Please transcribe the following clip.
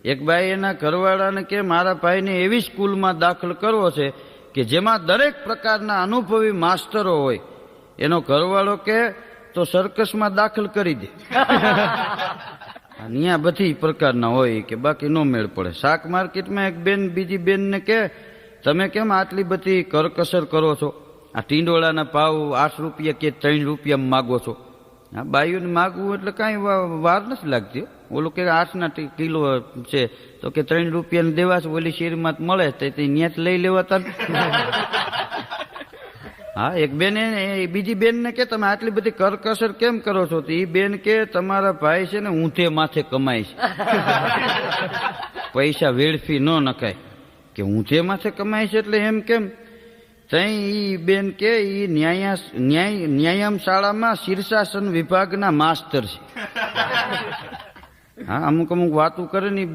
એક ભાઈ એના ઘરવાળાને કે મારા ભાઈને એવી સ્કૂલમાં દાખલ કરવો છે કે જેમાં દરેક પ્રકારના અનુભવી માસ્ટરો હોય. એનો ઘરવાળો કે તો સર્કસમાં દાખલ કરી દે. અહીંયા બધી પ્રકારના હોય કે બાકી નો મેળ પડે. શાક માર્કેટમાં એક બેન બીજી બેનને કે તમે કેમ આટલી બધી કરકસર કરો છો? આ ટીંડોળાના ભાવ 8 રૂપિયા કે 3 રૂપિયા માગો છો. હા, બાઈઓને માગવું એટલે કાંઈ વાર નથી લાગતી. ઓલું કે 8ના કિલો છે તો કે 3 રૂપિયાને દેવા છે, ઓલી શેરીમાં મળે તો ત્યાં લઈ લેવાતા. હા, એક બેન બીજી બેનને કે તમે આટલી બધી કરકસર કેમ કરો છો? તો એ બેન કે તમારા ભાઈ છે ને ઊંધે માથે કમાય છે, પૈસા વેડફી ન નખાય. કે ઊંધે માથે કમાય છે એટલે એમ કેમ? તઈ ઈ બેન કે ઈ ન્યાયામ શાળામાં શીર્ષાસન વિભાગના માસ્ટર છે. હા, અમુક વાતો કરે ને